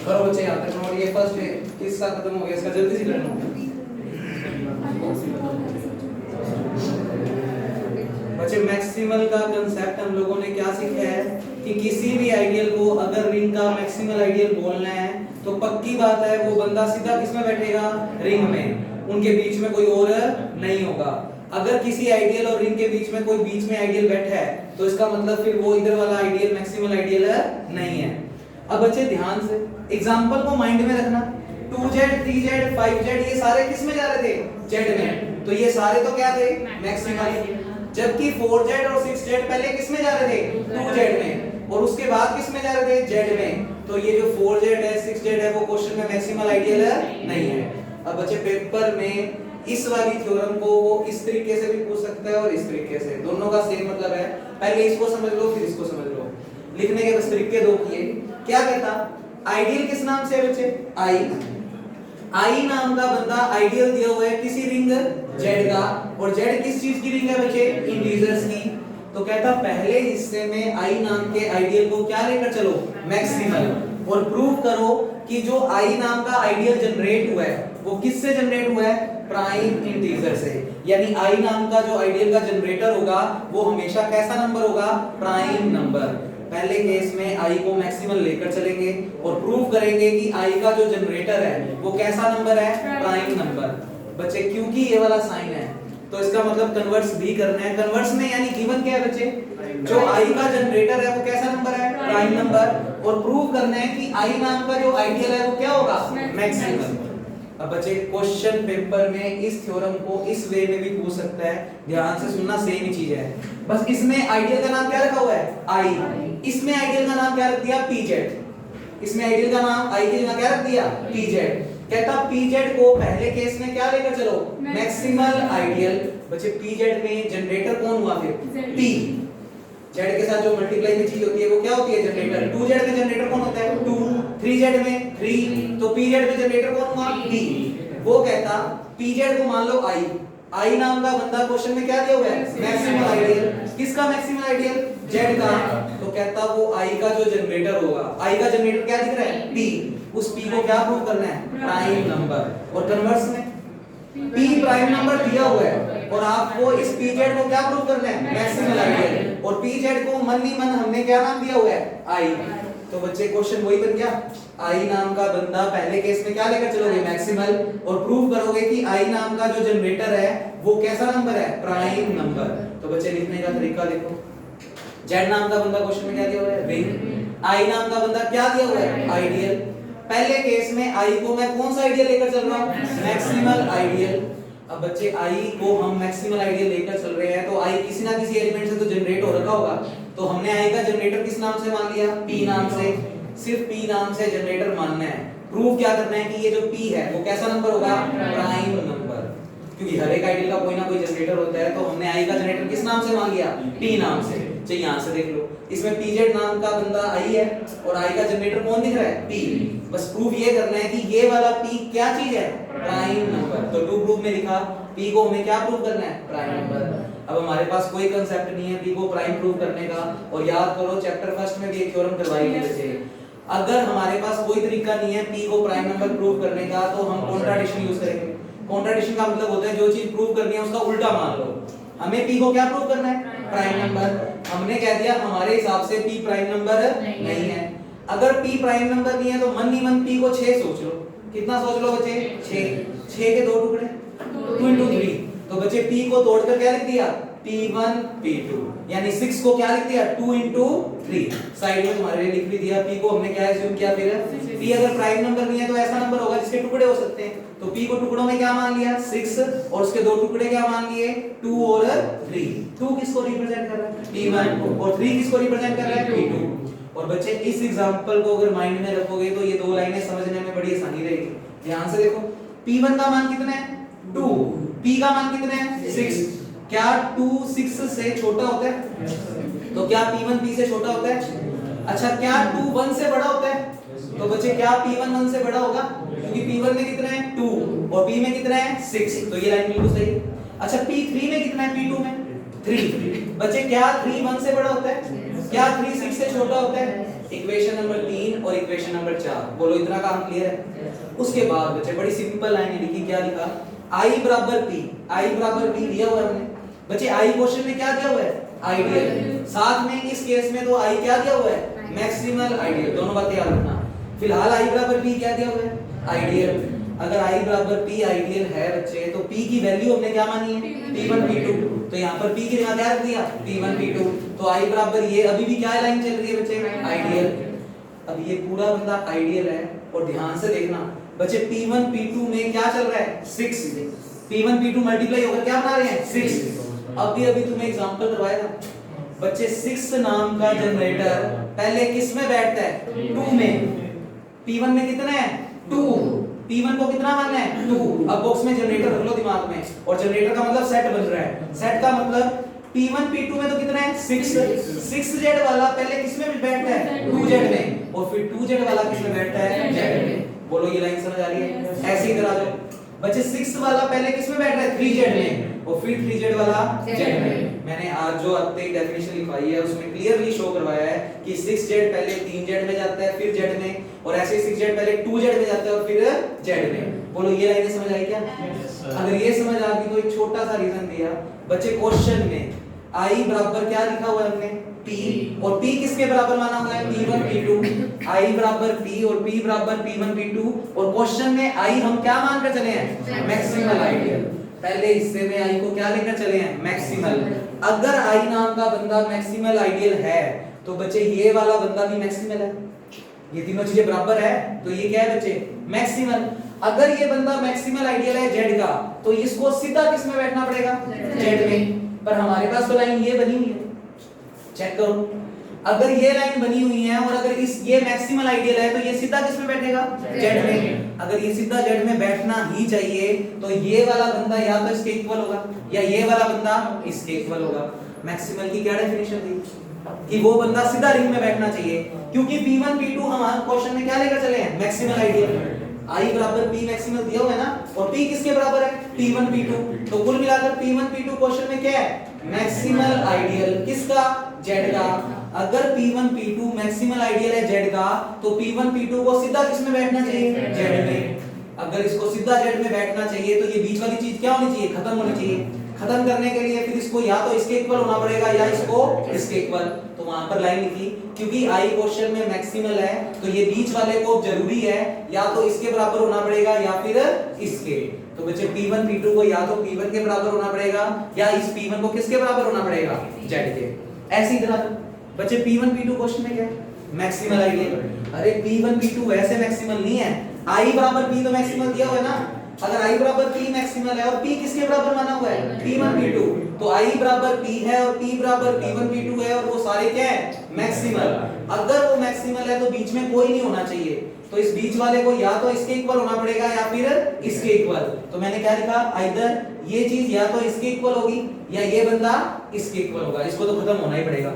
करो बच्चे यहाँ तक नोट। ये फर्स्ट किसका खत्म हो गया, इसका जल्दी से कर लो। बच्चे मैक्सिमल का कंसेप्ट हम लोगों ने क्या सीखा है कि किसी भी आइडियल को अगर रिंग का मैक्सिमल आइडियल बोलना है तो पक्की बात है वो बंदा सीधा किसमें बैठेगा, रिंग में, उनके बीच में कोई और नहीं होगा। अगर किसी आइडियल और रिंग के बीच में कोई बीच में आइडियल बैठा है तो इसका मतलब फिर वो इधर वाला आइडियल मैक्सिमल आइडियल नहीं है। अब बच्चे ध्यान से एग्जांपल को माइंड में रखना। 2z 3z 5z ये सारे किस में जा रहे थे, z में, तो ये सारे तो क्या थे, मैक्सिमल। जबकि 4z और 6z पहले किस में जा रहे थे, 2z में, और उसके बाद किस में जा रहे थे, z में। तो ये जो 4z है 6z है वो क्वेश्चन में मैक्सिमल आइडियल नहीं है। अब बच्चे पेपर में इस वाली थ्योरम को वो इस तरीके से भी पूछ सकता है और इस तरीके से, दोनों का सेम मतलब है। पहले इसको समझ लो फिर इसको समझ लो। लिखने के बस तरीके दो किए। क्या कहता, आइडियल किस नाम से है बच्चे, आई नाम का बंदा आइडियल दिया हुआ है किसी रिंग z का, और z किस चीज की रिंग है बच्चे, इंटीजर्स की। तो कहता पहले हिस्से में आई नाम के आइडियल को क्या लेकर चलो, मैक्सिमल, और प्रूव करो कि जो आई नाम का आइडियल जनरेट हुआ है वो किससे जनरेट हुआ है, प्राइम इंटीजर से। यानी आई नाम का जो आइडियल का जनरेटर होगा वो हमेशा कैसा नंबर होगा, प्राइम नंबर। पहले केस में आई को मैक्सिमल लेकर चलेंगे और प्रूव करेंगे कि आई का जो जनरेटर है वो कैसा नंबर है, प्राइम नंबर। बच्चे क्योंकि ये वाला साइन है तो इसका मतलब कन्वर्स भी करना है। कन्वर्स में यानी गिवन क्या है बच्चे, जो आई का जनरेटर है वो कैसा नंबर है, प्राइम नंबर, और प्रूव करना है कि आई नाम का जो आइडियल है वो क्या होगा, मैक्सिमल। अब बच्चे क्वेश्चन पेपर में इस थ्योरम को इस वे में भी पूछ सकता है, ध्यान से सुनना, सेम ही चीज है, बस इसमें आइडियल का नाम क्या रखा हुआ है, आई, इसमें आइडियल का नाम क्या रख दिया, pz। इसमें आइडियल का नाम आई की जगह क्या रख दिया, pz। कहता pz को पहले केस में क्या लेकर चलो, मैक्सिमल आइडियल। बच्चे pz में जनरेटर कौन हुआ फिर, p। z के साथ जो मल्टीप्लाई में चीज होती है वो क्या होती है, जनरेटर। 2z में जनरेटर कौन होता है, 2। 3z में 3, तो pz में जनरेटर कौन हुआ, p। वो कहता pz को मान लो आई नाम का बंदा क्वेश्चन में क्या दिया हुआ है, मैक्सिमल आइडियल। किसका मैक्सिमल आइडियल, z का। तो कहता वो आई का जो जनरेटर होगा, आई का जनरेटर क्या दिख रहा है, p। उस p को क्या प्रूव करना है, प्राइम नंबर। और कन्वर्स में p प्राइम नंबर दिया हुआ है और आपको इस pz को क्या प्रूव करना है, मैक्सिमल आइडियल। और pz को मन ही मन हमने क्या नाम दिया हुआ है, i। तो बच्चे क्वेश्चन वही बन गया। आई नाम का बंदा, पहले केस में क्या लेकर चलोगे मैक्सिमल, और प्रूव करोगे कि आई नाम का जो जनरेटर है वो कैसा नंबर है, प्राइम नंबर। तो बच्चे लिखने का तरीका देखो, जेड नाम का बंदा क्वेश्चन में क्या दिया हुआ है, रिंग। आई नाम का बंदा क्या दिया हुआ है, आइडियल। पहले केस में आई को मैं कौन सा आइडियल लेकर चल रहा हूं, मैक्सिमल आइडियल। अब बच्चे आई को हम मैक्सिमल आइडियल लेकर चल रहे हैं, तो आई किसी ना किसी एलिमेंट से तो जनरेट हो रखा होगा, तो हमने आई का जनरेटर किस नाम से मान लिया, पी नाम से। सिर्फ पी नाम से जनरेटर मानना है, प्रूव क्या करना है कि ये जो पी है वो कैसा नंबर होगा, प्राइम नंबर। क्योंकि हर एक आइडियल का कोई ना कोई जनरेटर होता है, तो हमने आई का जनरेटर किस नाम से मान लिया, पी नाम से। चलिए यहां से देख लो, इसमें पीजेड नाम का बंदा आई है और आई का जनरेटर कौन दिख रहा है, पी। बस प्रूफ ये करना है कि ये वाला पी क्या चीज है, प्राइम नंबर। तो टू प्रूफ में लिखा पी को हमें क्या प्रूव करना है, प्राइम नंबर। अब हमारे पास कोई कांसेप्ट नहीं है पी को प्राइम प्रूव करने का, और याद करो चैप्टर फर्स्ट में भी एक थ्योरम करवाई थी बच्चे। अगर हमारे पास कोई तरीका नहीं है पी को प्राइम नंबर प्रूव करने का, तो हम कॉन्ट्राडिक्शन यूज करेंगे। कॉन्ट्राडिक्शन का मतलब होता है जो चीज प्रूव करनी है उसका उल्टा मान लो। हमें पी को क्या प्रूव करना है, प्राइम नंबर। हमने कह दिया हमारे हिसाब से पी प्राइम नंबर नहीं है। अगर पी प्राइम नंबर नहीं है तो मन ही मन पी को 6 सोच लो। कितना सोच लो बच्चे, 6 के 2 टुकड़े, 2 into 3। तो बच्चे p को तोड़कर क्या लिख दिया, p1 p2, यानी 6 को क्या लिख दिया, 2 into 3। साइड में तुम्हारे लिए लिख भी दिया। p को हमने क्या एज्यूम किया, फिर p अगर प्राइम नंबर नहीं है तो ऐसा नंबर होगा जिसके टुकड़े हो सकते हैं। तो p को टुकड़ों में क्या मान लिया, 6, और उसके 2 टुकड़े क्या मान लिए, 2 और 3। 2 किसको रिप्रेजेंट कर रहा है, p1, और 3 किसको रिप्रेजेंट कर रहा है, p2। और बच्चे इस एग्जांपल को अगर माइंड में रखोगे तो ये 2 लाइनें समझने में बड़ी आसानी रहेगी। ध्यान से देखो, p1 का मान कितना है, 2, p का मान कितना है, 6। क्या 2 6 से छोटा होता है, तो क्या p1 p से छोटा होता है। अच्छा, क्या 2 1 से बड़ा होता है, तो बच्चे क्या p1 1 से बड़ा होगा, क्योंकि p1 में कितना है, 2, और p में कितना है, 6। तो ये लाइन बिल्कुल सही है। अच्छा, p3 में कितना है, p2 में 3। बच्चे क्या 3 1 से बड़ा होता है, क्या 3 6 से छोटा होता है। इक्वेशन नंबर 3 और इक्वेशन नंबर 4, बोलो इतना काम क्लियर है। उसके बाद बच्चे बड़ी सिंपल लाइन लिखी, क्या लिखा, i बराबर p, i बराबर p दिया हुआ है हमने। बच्चे i क्वेश्चन में क्या दिया हुआ है, आइडियल। साथ में इस केस में तो i क्या दिया हुआ है, मैक्सिमल आइडियल। दोनों बातें याद रखना। फिलहाल i बराबर p क्या दिया हुआ है, आइडियल। अगर i बराबर p आइडियल है बच्चे, तो p की वैल्यू हमने क्या मानी है, p1 p2। तो यहाँ पर p की जगह क्या रख दिया, p1 p2। तो i बराबर ये अभी भी क्या लाइन चल रही है बच्चे, आइडियल। अब ये पूरा बंदा आइडियल है, और ध्यान से देखना बच्चे, p1 p2 में क्या चल रहा है, 6। p1 p2 मल्टीप्लाई होकर क्या बना रहे हैं, 6। अभी तुम्हें एग्जांपल करवाया था बच्चे, 6 नाम का जनरेटर पहले किस में बैठता है, 2 में। p1 में कितना है, 2। p1 को कितना मानना है, 2। अब बॉक्स में जनरेटर रख लो दिमाग में, और जनरेटर का मतलब सेट बन रहा है। सेट का मतलब p1 p2 में तो कितना है, 6। 6z वाला पहले किस में बैठता है, 2z में, और फिर 2z वाला किस में बैठता है, z में। बोलो ये लाइन समझ आ रही है, ऐसे ही करा दो बच्चे। 6 वाला पहले किस में बैठ रहा है, 3z में, और फिर 3z वाला z में। मैंने आज जो अब तक डेफिनेशन लिखवाई है उसमें क्लियरली शो करवाया है कि 6z पहले 3z में जाता है, फिर z में, और ऐसे 6z पहले 2z में जाता है और फिर z में। बोलो ये लाइनें समझ आई क्या। अगर ये समझ आ गई तो एक छोटा सा रीजन दिया बच्चे, क्वेश्चन में i बराबर क्या लिखा हुआ है हमने, p, और p किसके बराबर माना हुआ है, p1 p2। i बराबर p और p बराबर p1 p2, और क्वेश्चन में i हम क्या मानकर चले हैं, मैक्सिमल आइडियल। पहले हिस्से में i को क्या लेकर चले हैं, मैक्सिमल। अगर i नाम का बंदा मैक्सिमल आइडियल है, तो बच्चे ये वाला बंदा भी मैक्सिमल है। ये तीनों चीजें बराबर है, तो ये क्या है बच्चे, मैक्सिमल। अगर ये बंदा मैक्सिमल आइडियल है z का, तो इसको सीधा किस में बैठना पड़ेगा, z में। पर हमारे पास तो लाइन ये बनी हुई है, चेक करो। अगर ये लाइन बनी हुई है और अगर इस ये मैक्सिमल आइडियल है, तो ये सीधा किस में बैठेगा, z में। अगर ये सीधा z में बैठना ही चाहिए, तो ये वाला बंदा या तो इसके इक्वल होगा, या ये वाला बंदा इसके इक्वल होगा। मैक्सिमल की क्या डेफिनेशन थी, कि वो बंदा सीधा रिंग में बैठना चाहिए, क्योंकि p1 p2 हम क्वेश्चन में क्या लेकर चले हैं, मैक्सिमल आइडियल। i बराबर p मैक्सिमल दिया हुआ है ना, और p किसके बराबर है, p1 p2। तो कुल मिलाकर p1 p2 क्वेश्चन में क्या है, मैक्सिमल आइडियल। किसका, z का। अगर p1 p2 मैक्सिमल आइडियल है z का, तो p1 p2 को सीधा किस में बैठना चाहिए, z में। अगर इसको सीधा z में बैठना चाहिए, तो ये बीच वाली चीज क्या होनी चाहिए, खत्म होनी चाहिए। खत्म करने के लिए फिर इसको या तो इसके इक्वल होना पड़ेगा, या इसको इसके इक्वल। तो वहां पर लाइन लिखी क्योंकि आई क्वेश्चन में मैक्सिमल है तो ये बीच वाले को जरूरी है या तो इसके बराबर होना पड़ेगा या फिर इसके। तो बच्चे P1 P2 को या तो P1 के बराबर होना पड़ेगा या इस P1 को किसके बराबर होना पड़ेगा, Z के। ऐसी तरह बच्चे P1 P2 क्वेश्चन में क्या है, मैक्सिमल आइडियल। अरे P1 P2 वैसे मैक्सिमल नहीं है, I बराबर P तो मैक्सिमल दिया हुआ है ना। अगर I बराबर P मैक्सिमल है और P किसके बराबर माना हुआ है, P1 P2, तो I बराबर P है और P बराबर P1 P2 है और वो सारे क्या है, मैक्सिमल। अगर वो मैक्सिमल है तो बीच में कोई नहीं होना चाहिए, तो इस बीच वाले को या तो इसके इक्वल होना पड़ेगा या फिर इसके इक्वल। तो मैंने क्या लिखा, आइदर ये चीज या तो इसके इक्वल होगी या ये बंदा इसके इक्वल होगा, इसको तो खत्म होना ही पड़ेगा।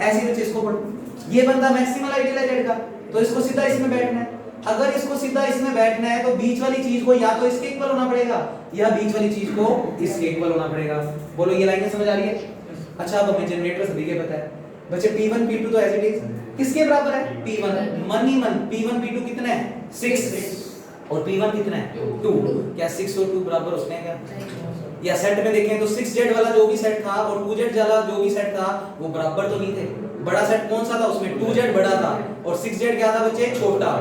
ऐसे बच्चे इसको पढ़ो, ये बंदा मैक्सिमल आइडियल है Z का, तो इसको सीधा इसमें बैठना है। अगर इसको सीधा इसमें बैठना है तो बीच वाली चीज को या तो इसके इक्वल होना पड़ेगा या बीच वाली चीज को इसके इक्वल होना पड़ेगा। बोलो ये लाइनें समझ आ रही है? अच्छा अब हमें जनरेटर सभी के पता है बच्चे, P1 P2 तो एज इट इज किसके बराबर है, P1 मन ही मन। P1 P2 कितने हैं, 6 और P1 कितना है, 2। क्या 6 और 2 बराबर होते हैं क्या? या सेट में देखें तो 6Z वाला जो भी सेट था और 2Z वाला जो भी सेट था वो बराबर तो नहीं थे। बड़ा सेट कौन सा था, उसमें 2Z बड़ा था और 6Z क्या था बच्चे, छोटा।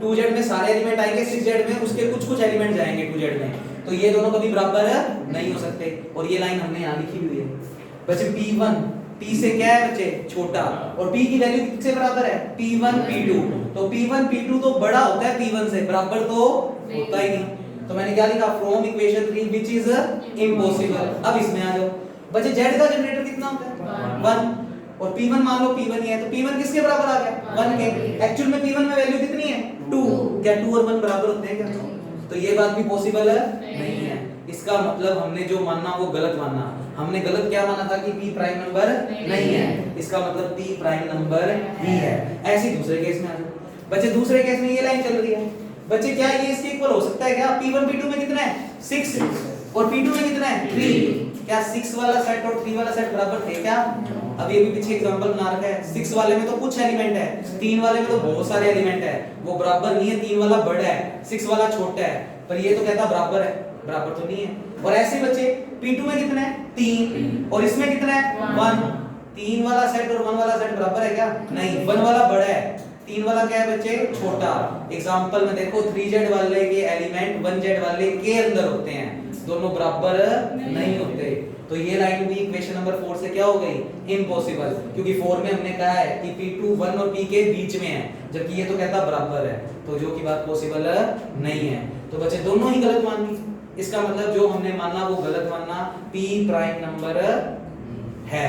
2Z में सारे एलिमेंट आएंगे, 6Z में उसके कुछ कुछ एलिमेंट जाएंगे 2Z में, तो ये दोनों कभी बराबर नहीं हो सकते। और ये लाइन हमने यहाँ लिखी हुई है बच्चे, P1 P से क्या है बच्चे, छोटा, और P की वैल्यू किससे बराबर है, P1 P2। तो P1 P2 तो बड़ा होता है P1 से, बराबर तो होता ही नहीं। तो मैंने क्या लिखा, from equation 3 which is impossible. अब इसमें आ जाओ बच्चे, Z का जनरेटर कितना होता है, 1, और P1 मान लो P1 ही है तो P1 किसके बराबर आ गया, 1 के। एक्चुअल में P1 में वैल्यू कितनी है, 2। क्या 2 और 1 बराबर होते हैं क्या? तो ये बात भी पॉसिबल नहीं है। इसका मतलब हमने जो मानना वो गलत मानना। हमने गलत क्या माना था कि P प्राइम नंबर नहीं है, इसका मतलब P प्राइम नंबर ही है। ऐसे दूसरे केस में आ जाओ बच्चे, दूसरे केस में ये लाइन चल रही है बच्चे, क्या ये इसके इक्वल हो सकता है क्या? P1 P2 में कितना है, 6 और P2 में कितना है, 3। क्या 6 वाला सेट और 3 वाला सेट बराबर थे क्या? अब ये भी पीछे एग्जांपल बना रखा है, 6 वाले में तो कुछ एलिमेंट है, 3 वाले में तो बहुत सारे एलिमेंट है, वो बराबर नहीं है। 3 वाला बड़ा है, 6 वाला छोटा है, पर ये तो कहता बराबर है, बराबर तो नहीं है। और ऐसे बच्चे P2 में कितना है, 3, और इसमें कितना है, 1। 3 वाला सेट और 1 वाला सेट बराबर है क्या? नहीं, 1 वाला बड़ा है, 3 वाला क्या है बच्चे, छोटा। एग्जांपल में देखो, 3Z वाले के एलिमेंट 1Z वाले के अंदर होते हैं, दोनों बराबर नहीं होते। तो ये लाइन भी इक्वेशन नंबर 4 से क्या हो गई, इम्पॉसिबल, क्योंकि 4 में हमने कहा है कि P2 1 और P के बीच में है, जबकि ये तो कहता बराबर है, तो जो की बात पॉसिबल नहीं है। तो बच्चे दोनों ही गलत मान ली, इसका मतलब जो हमने माना वो गलत मानना। P प्राइम नंबर है,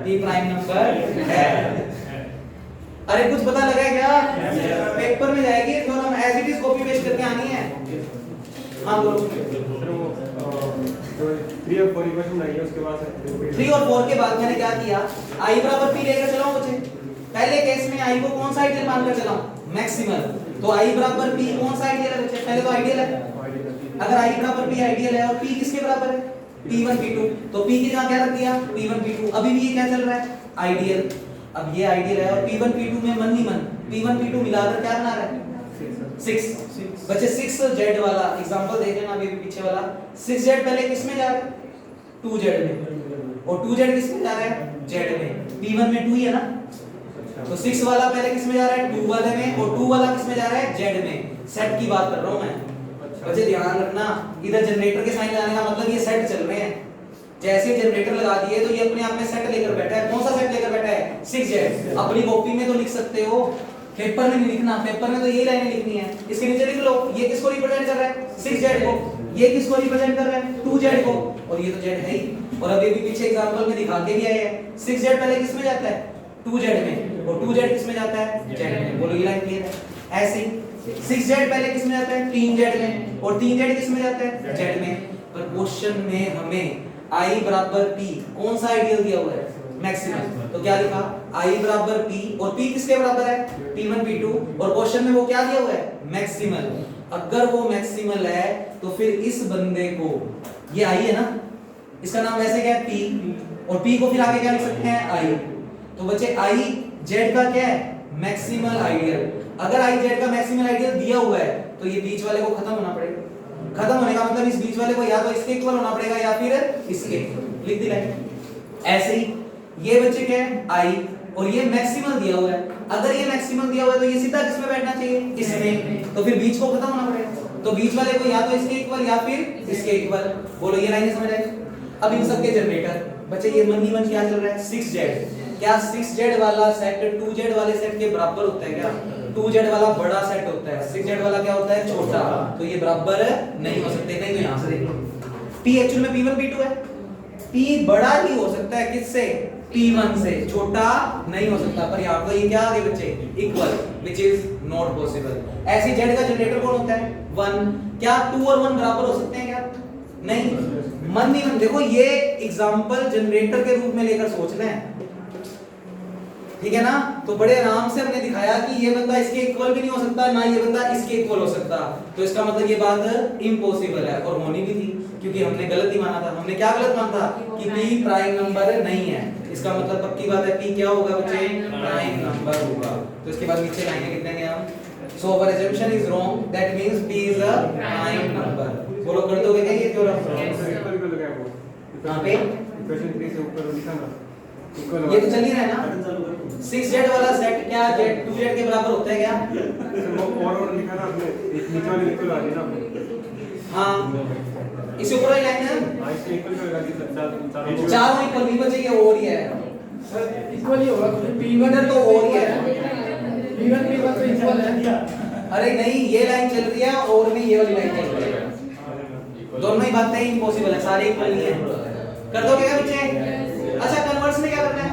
P प्राइम नंबर है। अरे कुछ पता लगा क्या? पेपर में जाएगी तो हम as it is copy paste करके आनी है। हाँ बोलो। 3 और 4 इक्वेशन आई है, उसके बाद 3 और 4 के बाद मैंने क्या किया, I बराबर P लेकर चलाऊं बच्चे। पहले केस में I को कौन सा आइडियल मानकर चलाऊं, मैक्सिमल। तो I बराबर P कौन सा आइडियल है बच्चे, पहले तो आइडियल है। अगर I बराबर P आइडियल है और P किसके बराबर है, P1 P2, तो P की जगह क्या रख दिया, P1 P2। अभी भी ये क्या चल रहा है, आइडियल। अब ये आइडियल है और P1 P2 में मन ही मन P1 P2 मिलाकर क्या बना रहा है, 6 बच्चे। 6Z वाला एग्जांपल देख लेना, अभी पीछे वाला 6Z पहले किस में जा रहा है, 2Z में, और 2Z किस में जा रहा है, Z में। P1 में 2 ही है ना, तो 6 वाला पहले किस में जा रहा है, 2 वाले में, और 2 वाला किस में जा रहा है, Z में। सेट की बात कर रहा हूं मैं बच्चे, ध्यान रखना। इधर जनरेटर के साइन लगाने का मतलब ये सेट चल रहे हैं। जैसे जनरेटर लगा दिए तो ये अपने आप में सेट लेकर बैठा है। कौन सा सेट लेकर बैठा है, 6Z। अपनी कॉपी में तो लिख सकते हो, पेपर में नहीं लिखना, पेपर में तो यही लाइनें लिखनी है। इसके नीचे लिख लो, ये किसको रिप्रेजेंट कर रहा है, 6Z को, ये किसको रिप्रेजेंट कर रहा है, 2Z को, और ये तो Z है ही। और अभी भी पीछे एग्जांपल में दिखा के भी आए हैं, 6Z पहले किस में जाता है, 2Z में, और 2Z किस में जाता है, Z में। बोलो ये लाइन क्लियर है? ऐसे 6Z पहले किस में जाता है, 3Z में, और 3Z किस में जाता है, Z में। पर क्वेश्चन में हमें I बराबर P कौन सा आइडियल दिया हुआ है, मैक्सिमम। तो क्या लिखा, I बराबर P, और P किसके बराबर है, P1 P2, और क्वेश्चन में वो क्या दिया हुआ है, मैक्सिमल। अगर वो मैक्सिमल है तो फिर इस बंदे को, ये I है ना, इसका नाम वैसे क्या है, P, और P को फिर आगे क्या लिख सकते हैं, I। तो बच्चे I Z का क्या है, मैक्सिमल आइडियल। अगर I Z का मैक्सिमल आइडियल दिया हुआ है तो ये बीच वाले को खत्म होना पड़ेगा। खत्म होने का मतलब इस बीच वाले को या तो इसके इक्वल होना पड़ेगा या फिर इसके। लिख दी लाइन। ऐसे ही ये बच्चे क्या है, I और ये मैक्सिमल दिया हुआ है। अगर ये मैक्सिमल दिया हुआ है तो ये सीधा किसमें बैठना चाहिए, इसमें। तो फिर बीच को खत्म होना पड़ेगा, तो बीच वाले को या तो इसके इक्वल या फिर इसके इक्वल। बोलो ये लाइन समझ आई। अब इन सब के जनरेटर बच्चे, ये मन ही मन क्या चल रहा है 6z। क्या 6z वाला सेट 2z वाले सेट के बराबर होता है क्या? 2z वाला बड़ा सेट होता है, 6z वाला क्या होता है, छोटा। तो ये बराबर नहीं हो सकते। नहीं तो यहां से देख लो, p एक्चुअल में p1 p2 है। p बड़ा ही हो सकता है किससे, p1 से, छोटा नहीं हो सकता। पर यहां तो ये क्या आ गए बच्चे, equal, which is not possible. ऐसी z का जनरेटर कौन होता है, 1। क्या 2 और 1 बराबर हो सकते हैं क्या? नहीं। मन नहीं मन, देखो ये एग्जांपल जनरेटर के रूप में लेकर सोचना है, ठीक है ना। तो बड़े आराम से हमने दिखाया कि ये बंदा इसके इक्वल भी नहीं हो सकता, ना ये बंदा इसके इक्वल हो सकता। तो इसका मतलब ये बात इम्पॉसिबल है, और होनी भी थी, क्योंकि हमने गलत ही माना था। हमने क्या गलत माना था कि p प्राइम नंबर नहीं है। इसका मतलब पक्की बात है p क्या होगा बच्चे, प्राइम नंबर होगा। तो इसके बाद नीचे लाएंगे कितने हैं हम। So our assumption is wrong, that means p is a prime number। बोलो कर दोगे क्या ये थ्योरम? कहां पे? इक्वेशन 3 से ऊपर लिखा ना, इक्वल ये तो चल ही रहा है ना। 6z वाला सेट क्या z 2z के बराबर होता है क्या? वो और लिखा ना आपने, नीचे वाले इक्वल आ गई ना आपने। हां, इसी ऊपर वाली लाइन है, हां इसके इक्वल कर लगा दी चारों इक्वल भी बचे, ये और ही है सर इक्वल ही होगा, p1 तो और ही है। p1 तो इक्वल है। अरे नहीं, ये लाइन चल रही है और में ये वाली लाइन चल रही है, दोनों ही बातें इम्पॉसिबल है, सारे इक्वल नहीं है। कर दोगे क्या बच्चे? अच्छा कन्वर्स में क्या करना है?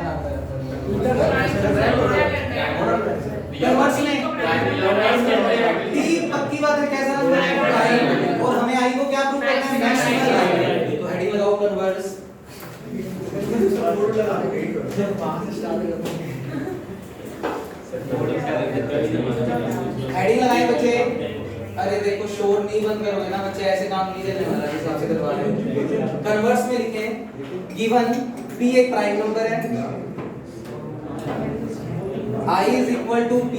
कन्वर्स में t पक्की बात है कैसा नंबर है, प्राइम। और हमें i को क्या प्रूव करना है, मैक्सिमल i। तो हेडिंग लगाओ कन्वर्स। हेडिंग लगाए बच्चे। अरे देखो शोर नहीं बंद करोगे ना बच्चे, ऐसे काम नहीं चलने वाला जिस हिसाब से करवा रहे हो। कन्वर्स में लिखें गिवन p एक प्राइम नंबर है, i is equal to p।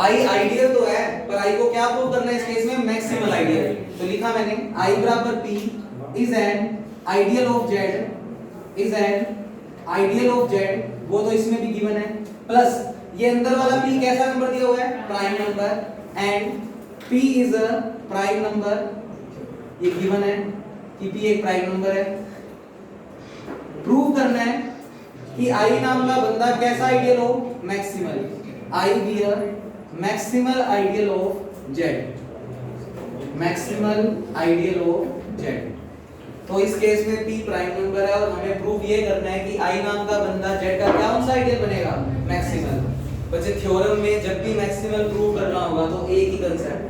i ideal तो है, पर i को क्या प्रूव करना है इस केस में, मैक्सिमल आइडियल। तो लिखा मैंने i बराबर p is an ideal of z, is an ideal of z। वो तो इसमें भी गिवन है, प्लस ये अंदर वाला p कैसा नंबर दिया हुआ है, prime number. And p is a prime number, ये गिवन है कि p एक प्राइम नंबर है। प्रूव करना है कि i नाम का बंदा कैसा आइडियल हो, maximal. i be a maximal ideal of z, maximal ideal of z। तो इस केस में p प्राइम नंबर है, और हमें प्रूव ये करना है कि i नाम का बंदा z का क्या कौन सा आइडियल बनेगा, मैक्सिमल। बच्चे थ्योरम में जब भी मैक्सिमल प्रूव करना होगा तो एक ही कंसेप्ट,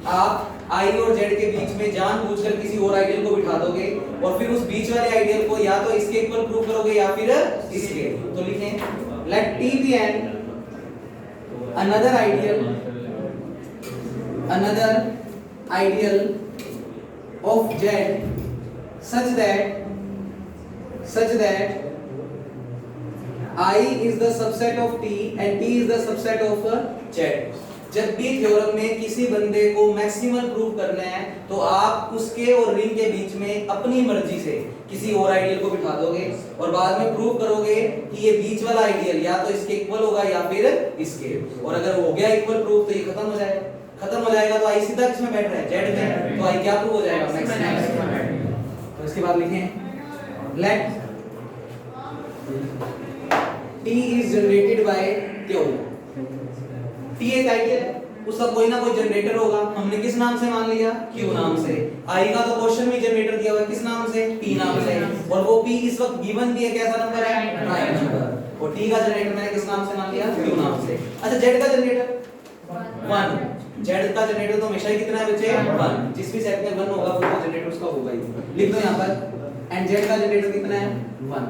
आप i और z के बीच में जानबूझकर किसी और आइडियल को बिठा दोगे, और फिर उस बीच वाले आइडियल को या तो इसके इक्वल प्रूव करोगे या फिर इसके। तो लिखें let t be an another ideal of z such that I is the subset of t and t is the subset of z। जब भी थ्योरम में किसी बंदे को मैक्सिमल प्रूव करना है तो आप उसके और रिंग के बीच में अपनी मर्जी से किसी और आइडियल को बिठा दोगे, और बाद में प्रूव करोगे कि ये बीच वाला आइडियल या तो इसके इक्वल होगा या फिर इसके। और अगर हो गया इक्वल प्रूफ तो ये खत्म हो जाएगा। खत्म हो जाएगा तो आई सीधा किसमें बैठ रहा है, जेड में। तो आई क्या प्रूव हो जाएगा, मैक्सिमम। तो इसके बाद लिखें let t is generated by q। t एक आइडियल है, उसका कोई ना कोई जनरेटर होगा, हमने किस नाम से मान लिया, q नाम से। i का तो क्वेश्चन में जनरेटर दिया हुआ है किस नाम से, p नाम से, और वो p इस वक्त गिवन भी है कैसा नंबर है, प्राइम नंबर। और t का जनरेटर मैंने किस नाम से मान लिया, q नाम से। अच्छा z का जनरेटर 1, z का जनरेटर तो हमेशा ही कितना है बच्चे, 1। जिस भी सेट में 1 होगा वो जनरेटर उसका होगा ही। लिख दो यहां पर, एंड z का जनरेटर कितना है, 1।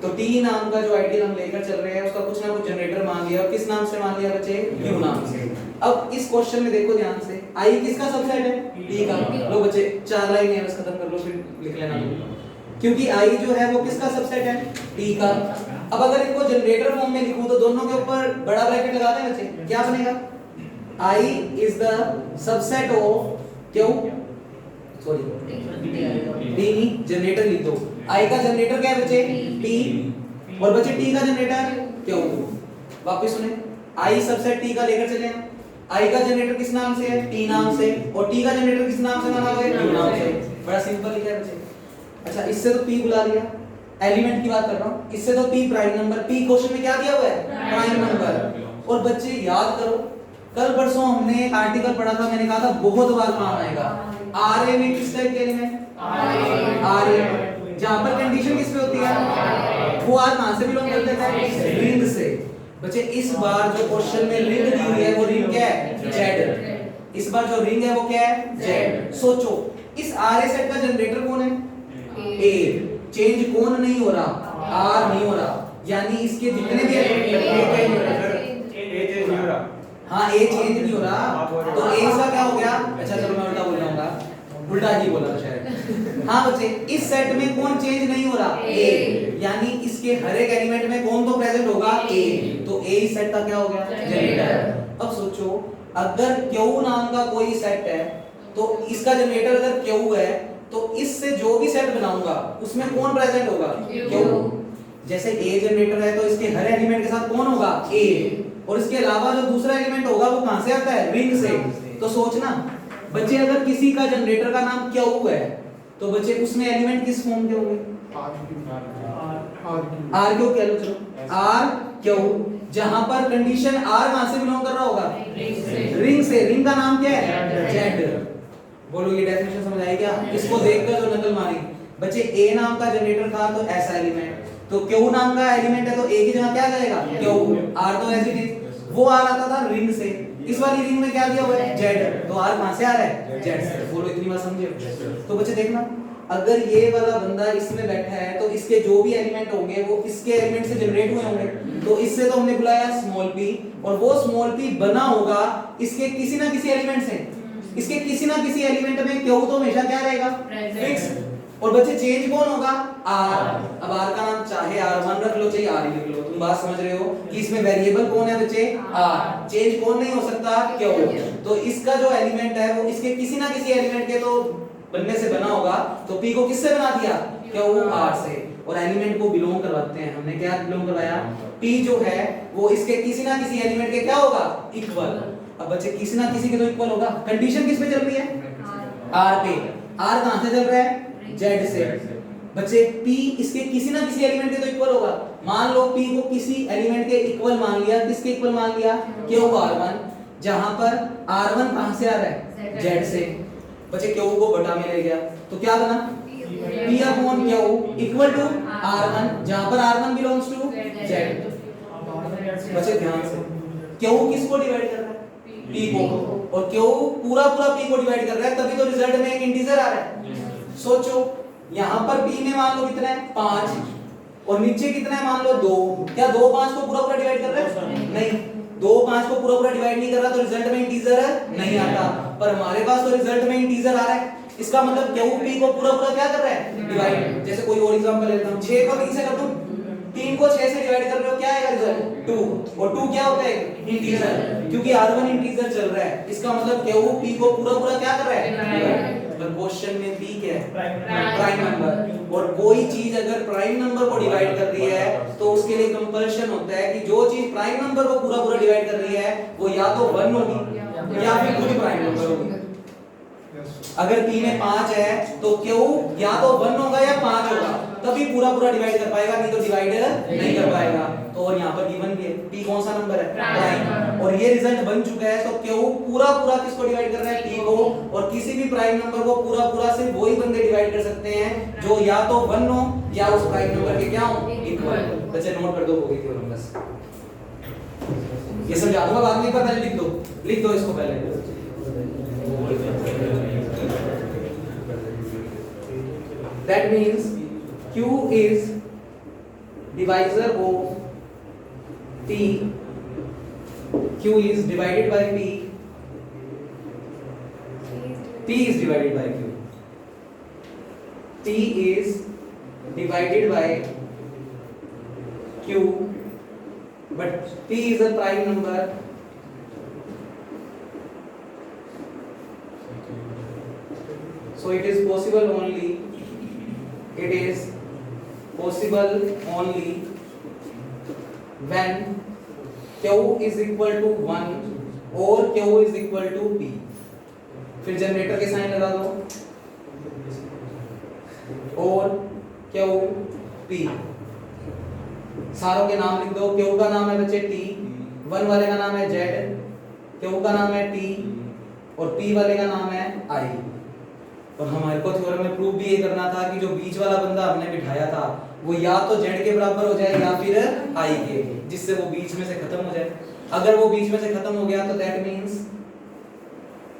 तो t नाम का जो आइडियल हम लेकर चल रहे हैं उसका कुछ ना कुछ जनरेटर मान लिया, और किस नाम से मान लिया बच्चे, q नाम से। अब इस क्वेश्चन में देखो ध्यान से, i किसका सबसेट है, t का। लो बच्चे 4 लाइन है, बस खत्म कर लो फिर लिख लेना, क्योंकि i जो है वो किसका सबसेट है, t का। अब अगर इनको जनरेटर फॉर्म में लिखूं तो दोनों के ऊपर बड़ा ब्रैकेट लगा दें बच्चे, क्या बनेगा, i is the subset of q, sorry t नहीं, जनरेटर लिख दो, I का जनरेटर क्या है बच्चे T, और बच्चे T का जनरेटर Q। वापस सुने, I सबसेट T का लेकर चले हैं। I का जनरेटर किस नाम से है T नाम से, और T का जनरेटर किस नाम से बना हुआ है Q नाम से। बड़ा सिंपल लिखा है बच्चे। अच्छा इससे तो P बुला लिया, एलिमेंट की बात कर रहा हूं, इससे तो P prime number, P question में क्या दिया हुआ है प्राइम नंबर। और बच्चे याद करो, कल परसों हमने एक आर्टिकल पढ़ा था, मैंने कहा था बहुत बार काम आएगा। आरए में किस टाइप के एलिमेंट आरए, जहां पर कंडीशन किस पे होती है, वो आर कहां से बिलोंग करते हैं रिंग से। बच्चे इस बार जो क्वेश्चन में रिंग दी हुई है वो रिंग क्या है जेड। इस बार जो रिंग है वो क्या है जेड। सोचो इस आरए सेट का जनरेटर कौन है ए, चेंज कौन नहीं हो रहा आर नहीं हो रहा, यानी इसके जितने भी हाँ ए चेंज नहीं हो रहा, तो ए का क्या हो गया। अच्छा चलो मैं उल्टा बोल रहा हूँ, उल्टा ही बोला था शायद। हाँ बच्चे इस सेट में कौन चेंज नहीं हो रहा ए, यानी इसके हर एक एलिमेंट में कौन तो प्रेजेंट होगा ए, तो ए इस सेट का क्या हो गया जनरेटर। अब सोचो अगर क्यू नाम का कोई सेट है, तो इसका जनरेटर अगर क्यू है, तो इससे जो भी सेट बनाऊंगा उसमें कौन प्रेजेंट होगा क्यू। जैसे ए जनरेटर है तो इसके हर एलिमेंट के साथ कौन होगा ए, और इसके अलावा जो दूसरा एलिमेंट होगा वो कहां से आता है रिंग से। तो सोचना बच्चे अगर किसी का जनरेटर का नाम क्यू है, तो बच्चे उसमें एलिमेंट किस फॉर्म के होंगे आर क्यू कह लो, चलो आर क्यू, जहां पर कंडीशन आर कहां से बिलोंग कर रहा होगा रिंग से। रिंग का नाम क्या है जेड। बोलो ये डेफिनेशन समझ आई क्या। इसको देखकर जो नकल मारी बच्चे, ए नाम का जनरेटर था तो ऐसा एलिमेंट, तो क्यू नाम का एलिमेंट है तो ए की जगह क्या जाएगा क्यू, आर तो एज इट इज, वो आर आता था रिंग से, इस वाली रिंग में क्या दिया हुआ है जेड, तो आर कहां से आ रहा है जेड से। बोलो इतनी बात समझे। तो बच्चे देखना अगर ये वाला बंदा इसमें बैठा है तो इसके जो भी एलिमेंट होंगे वो इसके एलिमेंट से जनरेट हुए होंगे, तो इससे तो हमने बुलाया स्मॉल p, और वो स्मॉल p बना होगा इसके किसी ना किसी एलिमेंट से। इसके किसी ना किसी एलिमेंट में क्यू तो हमेशा क्या रहेगा फिक्स, और बच्चे चेंज कौन होगा आर। अब आर का नाम चाहे r1 रख लो चाहे r लिख लो, तुम बात समझ रहे हो कि इसमें वेरिएबल कौन है बच्चे आर, चेंज कौन नहीं हो सकता क्यू। तो इसका जो एलिमेंट है वो इसके किसी ना किसी एलिमेंट के तो बनने से बना होगा, तो p को किससे बना दिया क्यू आर से, और एलिमेंट को बिलोंग करवाते हैं। हमने क्या बिलोंग करवाया p जो है वो इसके किसी ना किसी एलिमेंट के क्या होगा इक्वल। अब बच्चे किसी ना किसी के तो इक्वल होगा, कंडीशन किस पे चल रही है r पे, r कहां से चल रहा है z से। बच्चे p इसके किसी ना किसी एलिमेंट के तो इक्वल होगा। मान लो p को किसी एलिमेंट के इक्वल मान लिया, किसके इक्वल मान लिया q r1, जहां पर r1 कहां से आ रहा है z से। बच्चे q को बटा में ले गया तो क्या बना p upon q equal to r1, जहां पर r1 बिलोंग्स टू z। बच्चे ध्यान से q किसको डिवाइड कर रहा है p को, और q पूरा p को डिवाइड कर रहा है, तभी तो रिजल्ट में एक इंटीजर आ रहा है। सोचो यहां पर p में मान लो कितना है 5, और नीचे कितना है मान लो 2, क्या 2 5 को पूरा डिवाइड कर रहा है नहीं, 2 5 को पूरा डिवाइड नहीं कर रहा, तो रिजल्ट में इंटीजर नहीं आता। पर हमारे पास तो रिजल्ट में इंटीजर आ रहा है, इसका मतलब क्यू p को पूरा क्या कर रहा है डिवाइड। जैसे कोई और एग्जांपल लेता हूं, 6 को 3 से कर दूं, 3 को 6 से डिवाइड कर रहे हो क्या आएगा रिजल्ट 2, और 2 क्या होता है इंटीजर, क्योंकि r1 इंटीजर चल रहा है, इसका मतलब क्यू p को पूरा क्या कर रहा है। पर क्वेश्चन में p क्या है प्राइम नंबर, और कोई चीज अगर प्राइम नंबर को डिवाइड कर रही है तो उसके लिए कंपल्शन होता है कि जो चीज प्राइम नंबर को पूरा डिवाइड कर रही है वो या तो 1 होगी या फिर खुद प्राइम नंबर होगी। अगर p में 5 है तो q या तो 1 होगा या 5 होगा, तभी पूरा डिवाइड कर पाएगा, नहीं तो डिवाइड नहीं कर पाएगा। तो और यहाँ पर गिवन भी है p कौन सा नंबर है प्राइम, और ये रिजल्ट बन चुका है। तो q पूरा किसको डिवाइड कर रहा है p को, और किसी भी प्राइम नंबर को पूरा सिर्फ वही बंदे डिवाइड कर सकते हैं जो या तो 1 हो या उस प्राइम नंबर के क्या हो इक्वल। बच्चे नोट कर दो हो गई थ्योरम बस, ये समझा दूंगा बाद में, पहले लिख दो इसको पहले। That means q is divisor of p, q is divided by p is divided by q, p is divided by q, but p is a prime number, so it is possible only, it is possible only when Q is equal to 1 और Q is equal to P। फिर generator के sign लगा दो और Q P, सारों के नाम लिख दो। Q का नाम है बच्चे T, 1 वाले का नाम है Z, Q का नाम है T और P वाले का नाम है I। और हमारे को थ्योरम में प्रूव भी ये करना था कि जो बीच वाला बंदा हमने बिठाया था वो या तो Z के बराबर हो जाए या फिर I के, जिससे वो बीच में से खत्म हो जाए। अगर वो बीच में से खत्म हो गया तो दैट मींस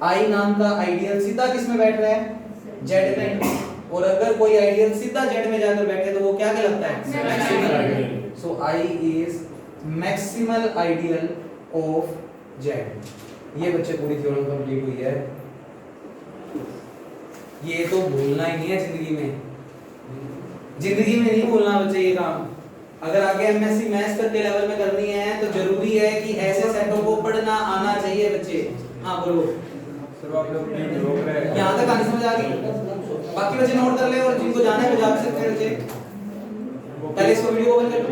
I नाम का आइडियल सीधा किस में बैठ रहा है? Z में। और अगर कोई आइडियल सीधा Z में जाकर बैठे तो वो क्या कहलाता है? Maximal ideal. So I is maximal ideal of Z। ये बच्चे पूरी थ्योरम कंप्लीट हुई है। ये तो भूलना ही नहीं है जिंदगी में, जिंदगी में नहीं भूलना बच्चे ये काम। अगर आगे एमएससी मैथ्स करके लेवल में करनी है तो जरूरी है कि ऐसे सेटों को पढ़ना आना चाहिए बच्चे। हाँ बोलो सर आप लोग रोक रहे हैं यहाँ तक आनी समझ आ गई? बाकी बच्चे नोट कर ले और जिनको जाना है वो जा सकते हैं बच्चे। पहले इसको वीडियो ओपन कर लो।